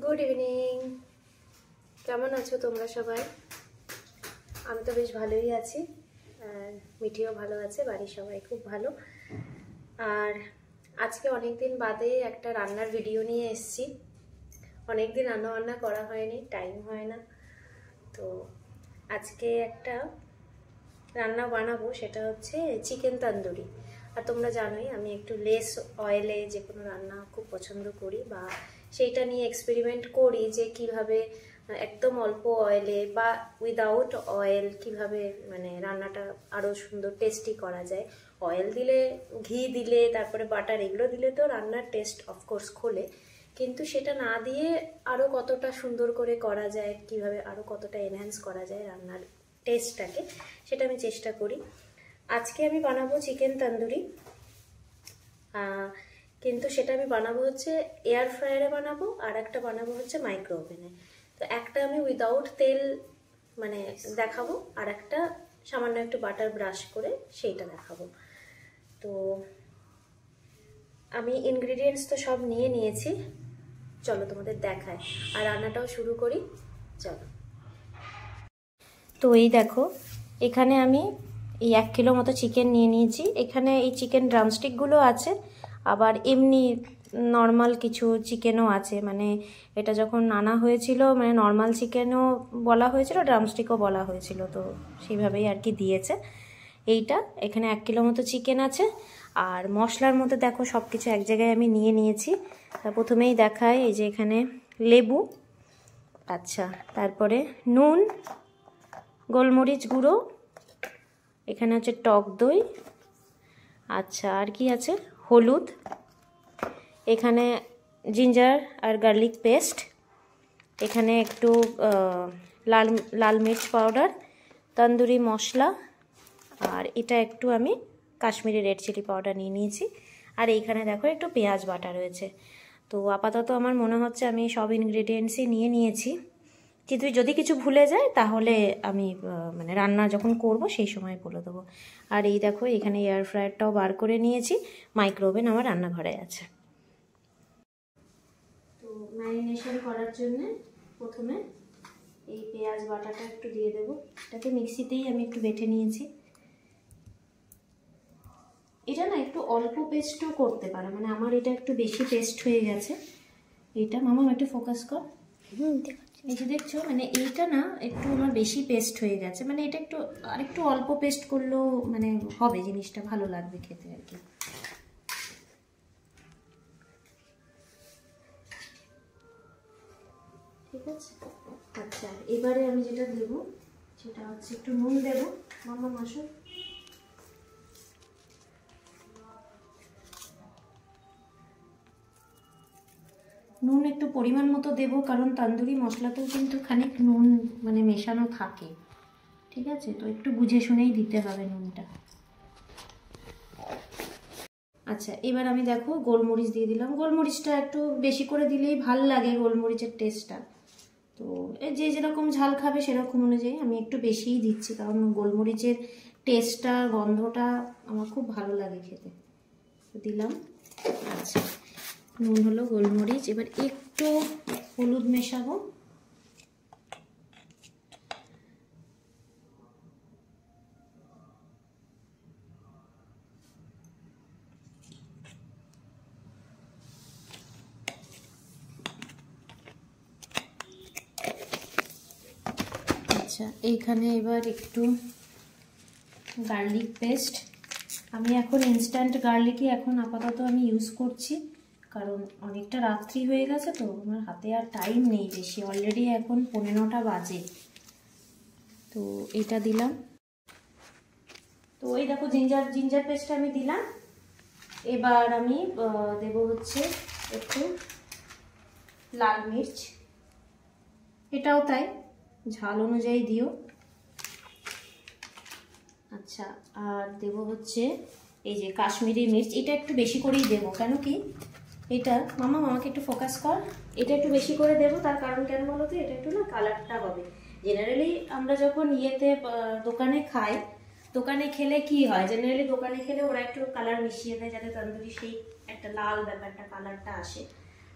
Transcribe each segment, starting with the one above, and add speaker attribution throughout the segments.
Speaker 1: Good evening. কেমন আছো তোমরা সবাই? আমি তো বেশ ভালোই আছি, আর মিঠিও ভালো আছে, বাড়ির সবাই খুব ভালো। আর আজকে অনেক দিন বাদে একটা রান্নার ভিডিও নিয়ে এসেছি। অনেক দিন রান্না করা হয়নি, টাইম হয় না। তো আজকে একটা রান্না বানাবো, সেটা হচ্ছে চিকেন তন্দুরি। আর তোমরা জানোই আমি একটু লেস অয়েলে যে কোনো রান্না খুব পছন্দ করি, বা সেইটা নিয়ে এক্সপেরিমেন্ট করি যে কিভাবে একদম অল্প অয়েলে বা উইদাউট অয়েল কিভাবে মানে রান্নাটা আরও সুন্দর টেস্টি করা যায়। অয়েল দিলে, ঘি দিলে, তারপরে বাটার এগুলো দিলে তো রান্নার টেস্ট অফকোর্স খোলে, কিন্তু সেটা না দিয়ে আরও কতটা সুন্দর করে করা যায়, কিভাবে আরও কতটা এনহ্যান্স করা যায় রান্নার টেস্টটাকে, সেটা আমি চেষ্টা করি। আজকে আমি বানাবো চিকেন তন্দুরি, কিন্তু সেটা আমি বানাবো হচ্ছে এয়ার ফ্রায়ারে বানাবো, আর একটা বানাবো হচ্ছে মাইক্রো ওভেনে। তো একটা আমি উইদাউট তেল মানে দেখাবো, আর একটা সামান্য একটু বাটার ব্রাশ করে সেইটা দেখাবো। তো আমি ইনগ্রিডিয়েন্টস তো সব নিয়ে নিয়েছি, চলো তোমাদের দেখায় আর রান্নাটাও শুরু করি, চলো। তো এই দেখো, এখানে আমি এই 1 কিলো মতো চিকেন নিয়ে নিয়েছি। এখানে এই চিকেন ড্রামস্টিকগুলো আছে, আবার এমনি নর্মাল কিছু চিকেনও আছে। মানে এটা যখন আনা হয়েছিল মানে নর্মাল চিকেনও বলা হয়েছিল, ড্রামস্টিকও বলা হয়েছিল, তো সেইভাবেই আর কি দিয়েছে। এইটা এখানে 1 কিলো মতো চিকেন আছে। আর মশলার মধ্যে দেখো সব কিছু এক জায়গায় আমি নিয়ে নিয়েছি। প্রথমেই দেখায় এই যে এখানে লেবু, আচ্ছা, তারপরে নুন, গোলমরিচ গুঁড়ো, এখানে হচ্ছে টক দই, আচ্ছা আর কি আছে, হলুদ, এখানে জিঞ্জার আর গার্লিক পেস্ট, এখানে একটু লাল মির্চ পাউডার, তন্দুরি মশলা, আর এটা একটু আমি কাশ্মীরি রেড চিলি পাউডার নিয়ে নিয়েছি। আর এইখানে দেখো একটু পেঁয়াজ বাটা রয়েছে। তো আপাতত আমার মনে হচ্ছে আমি সব ইনগ্রেডিয়েন্টসই নিয়ে নিয়েছি, কিন্তু যদি কিছু ভুলে যায় তাহলে আমি মানে রান্না যখন করব সেই সময় বলে দেবো। আর এই দেখো এখানে এয়ার ফ্রায়ারটাও বার করে নিয়েছি, মাইক্রো ওভেন আমার রান্নাঘরে আছে। তো ম্যারিনেশন করার জন্য প্রথমে এই পেঁয়াজ বাটাটা একটু দিয়ে দেবো। এটাকে মিক্সিতেই আমি একটু বেটে নিয়েছি। এটা না একটু অল্প পেস্টও করতে পারে, মানে আমার এটা একটু বেশি পেস্ট হয়ে গেছে। এইটা মামা একটু ফোকাস কর, এই যে দেখছো মানে এইটা না একটু আমার বেশি পেস্ট হয়ে গেছে, মানে এটা একটু আরেকটু অল্প পেস্ট করলেও মানে হবে, জিনিসটা ভালো লাগবে খেতে আর কি। ঠিক আছে, আচ্ছা এবারে আমি যেটা দেবো সেটা হচ্ছে একটু নুন দেবো। মামা মাসো, নুন একটু পরিমাণ মতো দেবো, কারণ তন্দুরি মশলাতেও কিন্তু খানিক নুন মানে মেশানো থাকে, ঠিক আছে? তো একটু বুঝে শুনেই দিতে হবে নুনটা। আচ্ছা এবার আমি দেখো গোলমরিচ দিয়ে দিলাম। গোলমরিচটা একটু বেশি করে দিলেই ভাল লাগে গোলমরিচের টেস্টটা। তো যে যেরকম ঝাল খাবে সেরকম অনুযায়ী আমি একটু বেশিই দিচ্ছি, কারণ গোলমরিচের টেস্টটা, গন্ধটা আমার খুব ভালো লাগে খেতে। দিলাম, আচ্ছা নুন হলো, গোলমরিচ, এবার একটু হলুদ মেশাবো। আচ্ছা এইখানে এবার একটু গার্লিক পেস্ট। আমি এখন ইনস্ট্যান্ট গার্লিকই এখন আপাতত আমি ইউজ করছি, কারণ অনেকটা রাত্রি হয়ে গেছে তো আমার হাতে আর টাইম নেই বেশি, অলরেডি এখন 15টা বাজে। তো এটা দিলাম। তো এই দেখো জিঞ্জার পেস্টটা আমি দিলাম। এবার আমি দেব হচ্ছে একটু লাল মির্চ, এটাও তাই ঝাল অনুযায়ী দিও। আচ্ছা আর দেব হচ্ছে এই যে কাশ্মীরি মির্চ, এটা একটু বেশি করেই দেবো, কেন কি এটা মামা আমাকে একটু ফোকাস কর, এটা একটু বেশি করে দেবো। তার কারণ কেন বলো তো, এটা একটু না কালারটা হবে। জেনারেলি আমরা যখন ইয়েতে দোকানে খাই, দোকানে খেলে কি হয়, জেনারেলি দোকানে খেলে ওরা একটু কালার মিশিয়ে দেয় যাতে তন্দুরি সেই একটা লাল ব্যাপারটা, কালারটা আসে।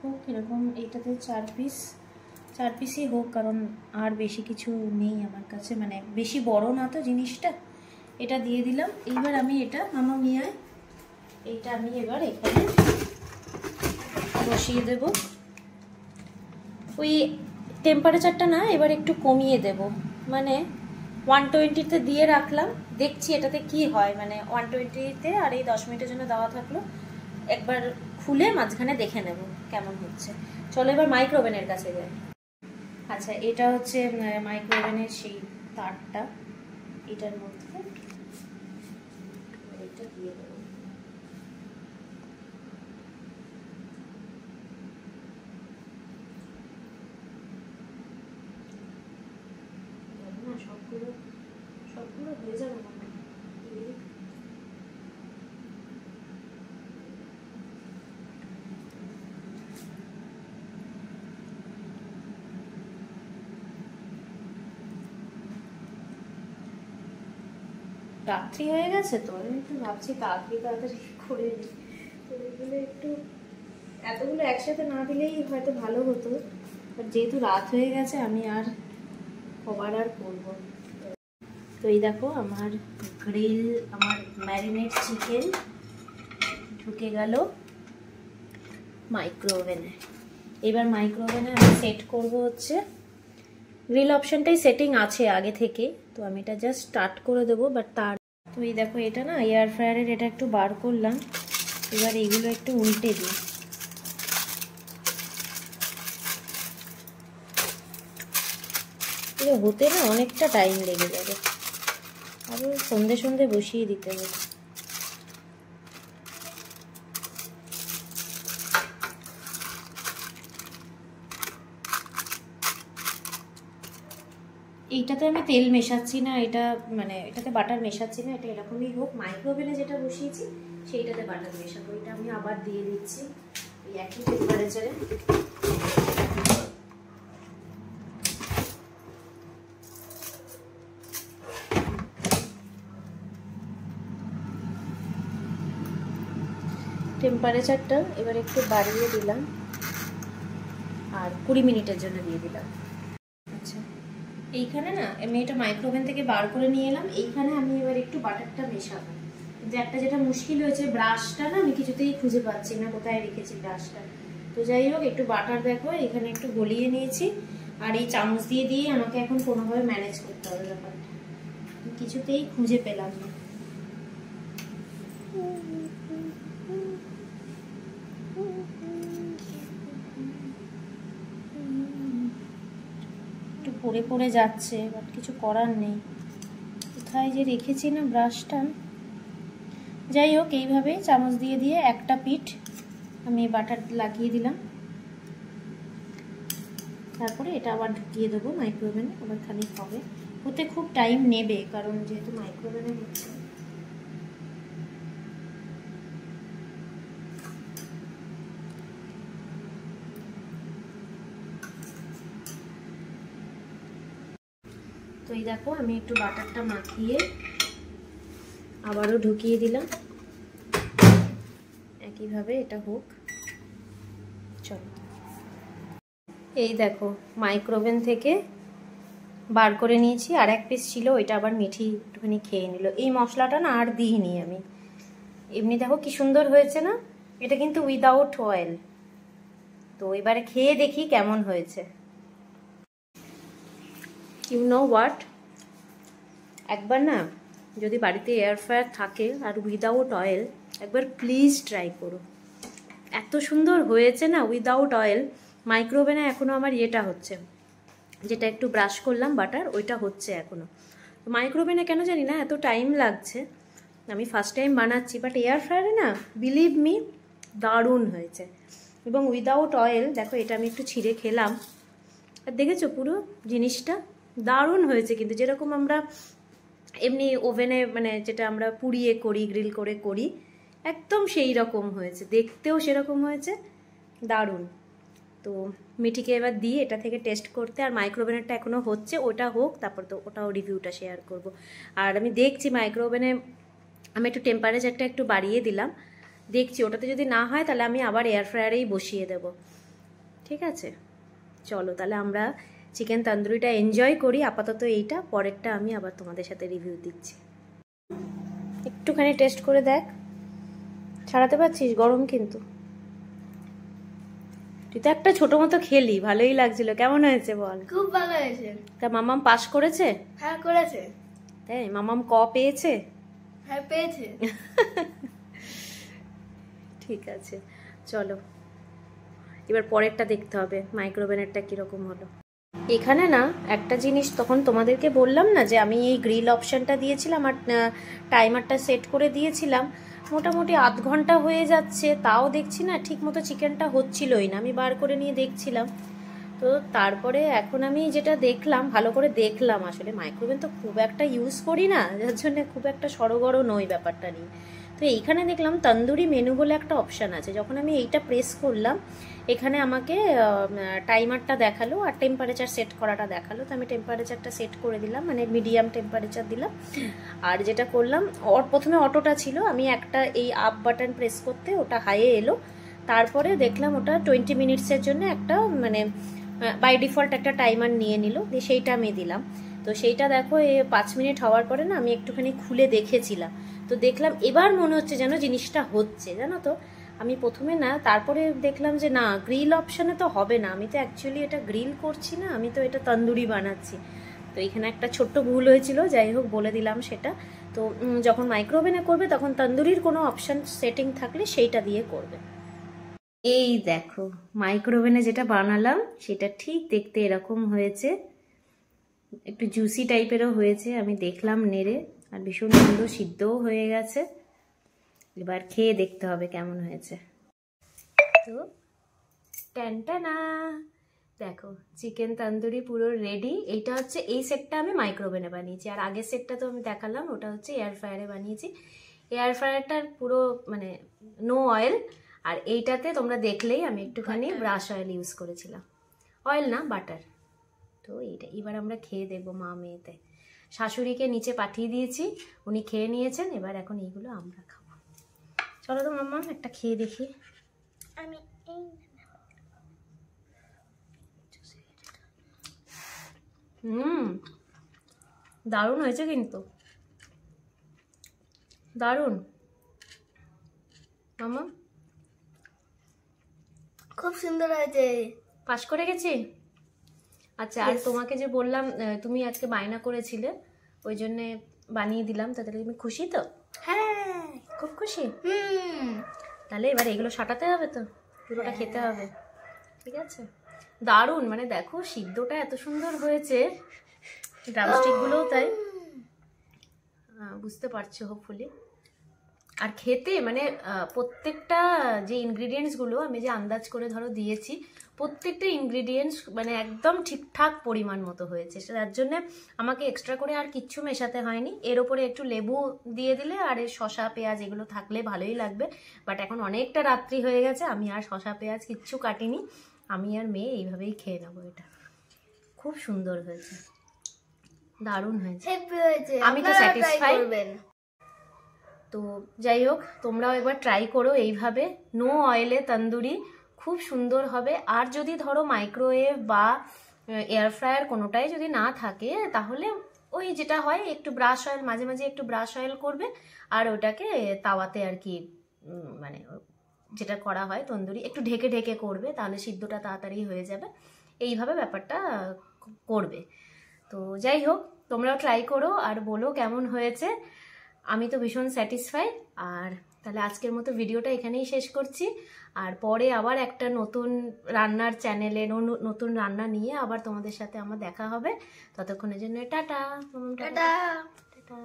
Speaker 1: হোক এরকম, এইটাতে 4 পিসই হোক, কারণ আর বেশি কিছু নেই আমার কাছে, মানে বেশি বড় না তো জিনিসটা। এটা দিয়ে দিলাম। এইবার আমি এটা মামা মিয়ায় এইটা আমি এবার এখানে বসিয়ে দেব। ওই টেম্পারেচারটা না এবার একটু কমিয়ে দেব, মানে 120-তে দিয়ে রাখলাম, দেখছি এটাতে কি হয়, মানে 120-তে আর এই 10 মিনিটের জন্য দেওয়া থাকলো। একবার খুলে মাঝখানে দেখে নেব কেমন হচ্ছে। চলো এবার মাইক্রোওভেনের কাছে যাই। আচ্ছা, এটা হচ্ছে মাইক্রোওভেনের সেই তারটা, এটার মধ্যে এটা দিয়ে দেবো। সবগুলো হয়ে যাবে না। রাত্রি হয়ে গেছে তো, আমি একটু ভাবছি তাড়াতাড়ি করে নিই। তো এগুলো একটু, এতগুলো একসাথে না দিলেই হয়তো ভালো হতো, বাট যেহেতু রাত হয়ে গেছে আমি আর কবার আর করবো। তো এই দেখো আমার গ্রিল, আমার ম্যারিনেট চিকেন ঢুকে গেল মাইক্রোওভেনে। এবার মাইক্রোওভেনে আমি সেট করব হচ্ছে, গ্রিল অপশনটাই সেটিং আছে আগে থেকে, তো আমি এটা জাস্ট স্টার্ট করে দেবো। বাট তার তো এই দেখো এটা না এয়ার ফ্রায়ারের, এটা একটু বার করলাম। এবার এইগুলো একটু উল্টে দিই। এটা হতে না অনেকটা টাইম লেগে যাবে, আরও সন্ধে বসিয়ে দিতে হবে। এইটাতে আমি তেল মেশাচ্ছি না, এটা মানে এটাতে বাটার মেশাচ্ছি না, এটা এরকমই হোক। মাইক্রোওভেনে যেটা বসিয়েছি সেইটাতে বাটার মেশাবো। এটা আমি আবার দিয়ে দিচ্ছি এই একই টেম্পারেচারে। টেম্পারেচারটা এবার একটু বাড়িয়ে দিলাম আর 20 মিনিটের জন্য দিয়ে দিলাম। আচ্ছা, এইখানে না আমি এটা মাইক্রোওভেন থেকে বার করে নিয়ে এলাম। এইখানে আমি এবার একটু বাটারটা মেশাবো। যে একটা যেটা মুশকিল হয়েছে, ব্রাশটা না আমি কিছুতেই খুঁজে পাচ্ছি না কোথায় রেখেছি ব্রাশটা। তো যাই হোক, একটু বাটার দেখো এখানে একটু গলিয়ে নিয়েছি, আর এই চামচ দিয়ে আমাকে এখন কোনোভাবে ম্যানেজ করতে হবে ব্যাপারটা, কিছুতেই খুঁজে পেলাম না। একটু পড়ে যাচ্ছে, বাট কিছু করার নেই, কোথায় যে রেখেছি না ব্রাশটা। যাই হোক, এইভাবে চামচ দিয়ে একটা পিঠ আমি বাটার লাগিয়ে দিলাম। তারপরে এটা আবার ঢুকিয়ে দেবো মাইক্রোওভেনে, আবার খানিক হবে। হতে খুব টাইম নেবে, কারণ যেহেতু মাইক্রোওভেনে হচ্ছে। তো এই দেখো আমি একটু বাটারটা মাখিয়ে আবারও ঢুকিয়ে দিলাম, একইভাবে এটা হোক। চলো, এই দেখো মাইক্রোওভেন থেকে বার করে নিয়েছি। আর এক পিস ছিল, ওইটা আবার মিঠি একটুখানি খেয়ে নিল। এই মশলাটা না আর দিইনি আমি, এমনি দেখো কি সুন্দর হয়েছে না। এটা কিন্তু উইদাউট অয়েল। তো এবারে খেয়ে দেখি কেমন হয়েছে। ইউ নো হোয়াট, একবার না যদি বাড়িতে এয়ার ফ্রায়ার থাকে আর উইদাউট অয়েল, একবার প্লিজ ট্রাই করো। এত সুন্দর হয়েছে না উইদাউট অয়েল। মাইক্রোওভেনে এখনও আমার ইয়েটা হচ্ছে, যেটা একটু ব্রাশ করলাম বাটার, ওইটা হচ্ছে এখনও। তো মাইক্রোওভেনে কেন জানি না এত টাইম লাগছে, আমি ফার্স্ট টাইম বানাচ্ছি। বাট এয়ার ফ্রায়ারে না বিলিভ মি দারুণ হয়েছে। এবং উইদাউট অয়েল দেখো, এটা আমি একটু ছিঁড়ে খেলাম, আর দেখেছো পুরো জিনিসটা দারুণ হয়েছে। কিন্তু যেরকম আমরা এমনি ওভেনে মানে যেটা আমরা পুড়িয়ে করি, গ্রিল করে করি, একদম সেই রকম হয়েছে, দেখতেও সেরকম হয়েছে, দারুণ। তো মিঠিকে এবার দিয়ে এটা থেকে টেস্ট করতে, আর মাইক্রোওভেনেরটা এখনও হচ্ছে, ওটা হোক তারপর তো ওটাও রিভিউটা শেয়ার করব। আর আমি দেখছি মাইক্রোওভেনে আমি একটু টেম্পারেচারটা একটু বাড়িয়ে দিলাম, দেখছি ওটাতে যদি না হয় তাহলে আমি আবার এয়ার ফ্রায়ারেই বসিয়ে দেব। ঠিক আছে, চলো তাহলে আমরা চিকেন তন্দুরিটা এনজয় করি আপাতত। এইটা পরেরটা আমি আবার তোমাদের সাথে রিভিউ দিচ্ছি। একটুখানি টেস্ট করে দেখ, ছাড়াতে পারছিস? গরম কিন্তু। তুই তো একটা ছোট মতো খেলি, ভালোই লাগছিল। কেমন হয়েছে বল?
Speaker 2: খুব ভালো হয়েছে।
Speaker 1: তা মামাম পাস করেছে?
Speaker 2: হ্যাঁ করেছে।
Speaker 1: তাই? মামাম ক পেয়েছে?
Speaker 2: হ্যাঁ পেয়েছে।
Speaker 1: ঠিক আছে, চলো এবার পরেরটা দেখতে হবে মাইক্রোওভেনেরটা কিরকম হলো। এখানে না একটা জিনিস তখন তোমাদেরকে বললাম না যে আমি এই গ্রিল অপশানটা দিয়েছিলাম আর টাইমারটা সেট করে দিয়েছিলাম। মোটামুটি আধ ঘন্টা হয়ে যাচ্ছে, তাও দেখছি না ঠিক মতো চিকেনটা হচ্ছিলই না। আমি বার করে নিয়ে দেখছিলাম, তো তারপরে এখন আমি যেটা দেখলাম, ভালো করে দেখলাম, আসলে মাইক্রোওভেন তো খুব একটা ইউজ করি না, যার জন্য খুব একটা সড়গড় নই ব্যাপারটা নিয়ে। তো এইখানে দেখলাম তন্দুরি মেনু বলে একটা অপশান আছে। যখন আমি এইটা প্রেস করলাম, এখানে আমাকে টাইমারটা দেখালো আর টেম্পারেচার সেট করাটা দেখালো। তো আমি টেম্পারেচারটা সেট করে দিলাম, মানে মিডিয়াম টেম্পারেচার দিলাম। আর যেটা করলাম, প্রথমে অটোটা ছিল, আমি একটা এই আপ বাটন প্রেস করতে ওটা হাইয়ে এলো। তারপরে দেখলাম ওটা 20 মিনিটসের জন্য একটা মানে বাই ডিফল্ট একটা টাইমার নিয়ে নিল, দিয়ে সেইটা আমি দিলাম। তো সেইটা দেখো 5 মিনিট হওয়ার পরে না আমি একটুখানি খুলে দেখেছিলাম, তো দেখলাম এবার মনে হচ্ছে যেন জিনিসটা হচ্ছে, জানো তো। আমি প্রথমে না, তারপরে দেখলাম যে না, গ্রিল অপশানে তো হবে না, আমি তো অ্যাকচুয়ালি এটা গ্রিল করছি না, আমি তো এটা তন্দুরি বানাচ্ছি। তো এখানে একটা ছোট্ট ভুল হয়েছিল, যাই হোক বলে দিলাম সেটা। তো যখন মাইক্রোওভেনে করবে তখন তন্দুরির কোনো অপশান সেটিং থাকলে সেইটা দিয়ে করবে। এই দেখো মাইক্রোওভেনে যেটা বানালাম সেটা ঠিক দেখতে এরকম হয়েছে, একটু জুসি টাইপেরও হয়েছে, আমি দেখলাম নেড়ে, আর ভীষণ সুন্দর সিদ্ধও হয়ে গেছে। এবার খেয়ে দেখতে হবে কেমন হয়েছে। তো টানটানা, দেখো চিকেন তন্দুরি পুরো রেডি। এইটা হচ্ছে, এই সেটটা আমি মাইক্রোওভেনে বানিয়েছি, আর আগের সেটটা তো আমি দেখালাম ওটা হচ্ছে এয়ার ফ্রায়ারে বানিয়েছি। এয়ার ফ্রায়ারটার পুরো মানে নো অয়েল, আর এইটাতে তোমরা দেখলেই আমি একটুখানি ব্রাশ অয়েল ইউজ করেছিলাম, অয়েল না বাটার। তো এইটা এবার আমরা খেয়ে দেখবো মা মেয়েতে। শাশুড়িকে নিচে পাঠিয়ে দিয়েছি, উনি খেয়ে নিয়েছেন, এবার এখন এইগুলো আমরা খাবো। চলো তো মাম্মা একটা খেয়ে দেখি।
Speaker 2: আমি
Speaker 1: দারুণ হয়েছে কিন্তু, দারুণ মামা,
Speaker 2: খুব সুন্দর হয়েছে।
Speaker 1: পাস করে গেছি। আচ্ছা, আর তোমাকে যে বললাম তুমি আজকে বায়না করেছিলে, ওই জন্যে বানিয়ে দিলাম, তাহলে তুমি খুশি তো?
Speaker 2: হ্যাঁ
Speaker 1: খুব খুশি। তাহলে এবার এগুলো সাটাতে হবে তো, পুরোটা খেতে হবে, ঠিক আছে? দারুণ, মানে দেখো সিদ্ধটা এত সুন্দর হয়েছে, ড্রামস্টিকগুলোও তাই, বুঝতে পারছো হোপফুলি। আর খেতে মানে প্রত্যেকটা যে ইনগ্রিডিয়েন্টসগুলো আমি যে আন্দাজ করে ধরো দিয়েছি, প্রত্যেকটা ইনগ্রিডিয়েন্টস মানে একদম ঠিকঠাক পরিমাণ মতো হয়েছে, তার জন্য আমাকে এক্সট্রা করে আর কিচ্ছু মেশাতে হয়নি। এর ওপরে একটু লেবু দিয়ে দিলে আর এর শসা পেঁয়াজ এগুলো থাকলে ভালোই লাগবে, বাট এখন অনেকটা রাত্রি হয়ে গেছে, আমি আর শসা পেঁয়াজ কিচ্ছু কাটিনি, আমি আর মেয়ে এইভাবেই খেয়ে নেবো। এটা খুব সুন্দর হয়েছে, দারুণ হয়েছে, আমি তো স্যাটিসফাই। তো যাই হোক, তোমরাও একবার ট্রাই করো এইভাবে, নো অয়েলে তন্দুরি, খুব সুন্দর হবে। আর যদি ধরো মাইক্রোওয়েভ বা এয়ার ফ্রায়ার কোনোটাই যদি না থাকে, তাহলে ওই যেটা হয় একটু ব্রাশ অয়েল, মাঝে মাঝে একটু ব্রাশ অয়েল করবে, আর ওটাকে তাওয়াতে আর কি মানে যেটা করা হয় তন্দুরি, একটু ঢেকে ঢেকে করবে, তাহলে সিদ্ধটা তাড়াতাড়ি হয়ে যাবে। এইভাবে ব্যাপারটা করবে। তো যাই হোক, তোমরাও ট্রাই করো আর বলো কেমন হয়েছে। আমি তো ভীষণ স্যাটিসফাই। আর তাহলে আজকের মতো ভিডিওটা এখানেই শেষ করছি, আর পরে আবার একটা নতুন রান্নার চ্যানেলে নতুন রান্না নিয়ে আবার তোমাদের সাথে আমার দেখা হবে। ততক্ষণের জন্য টাটা।
Speaker 2: টাটা।
Speaker 1: টাটা।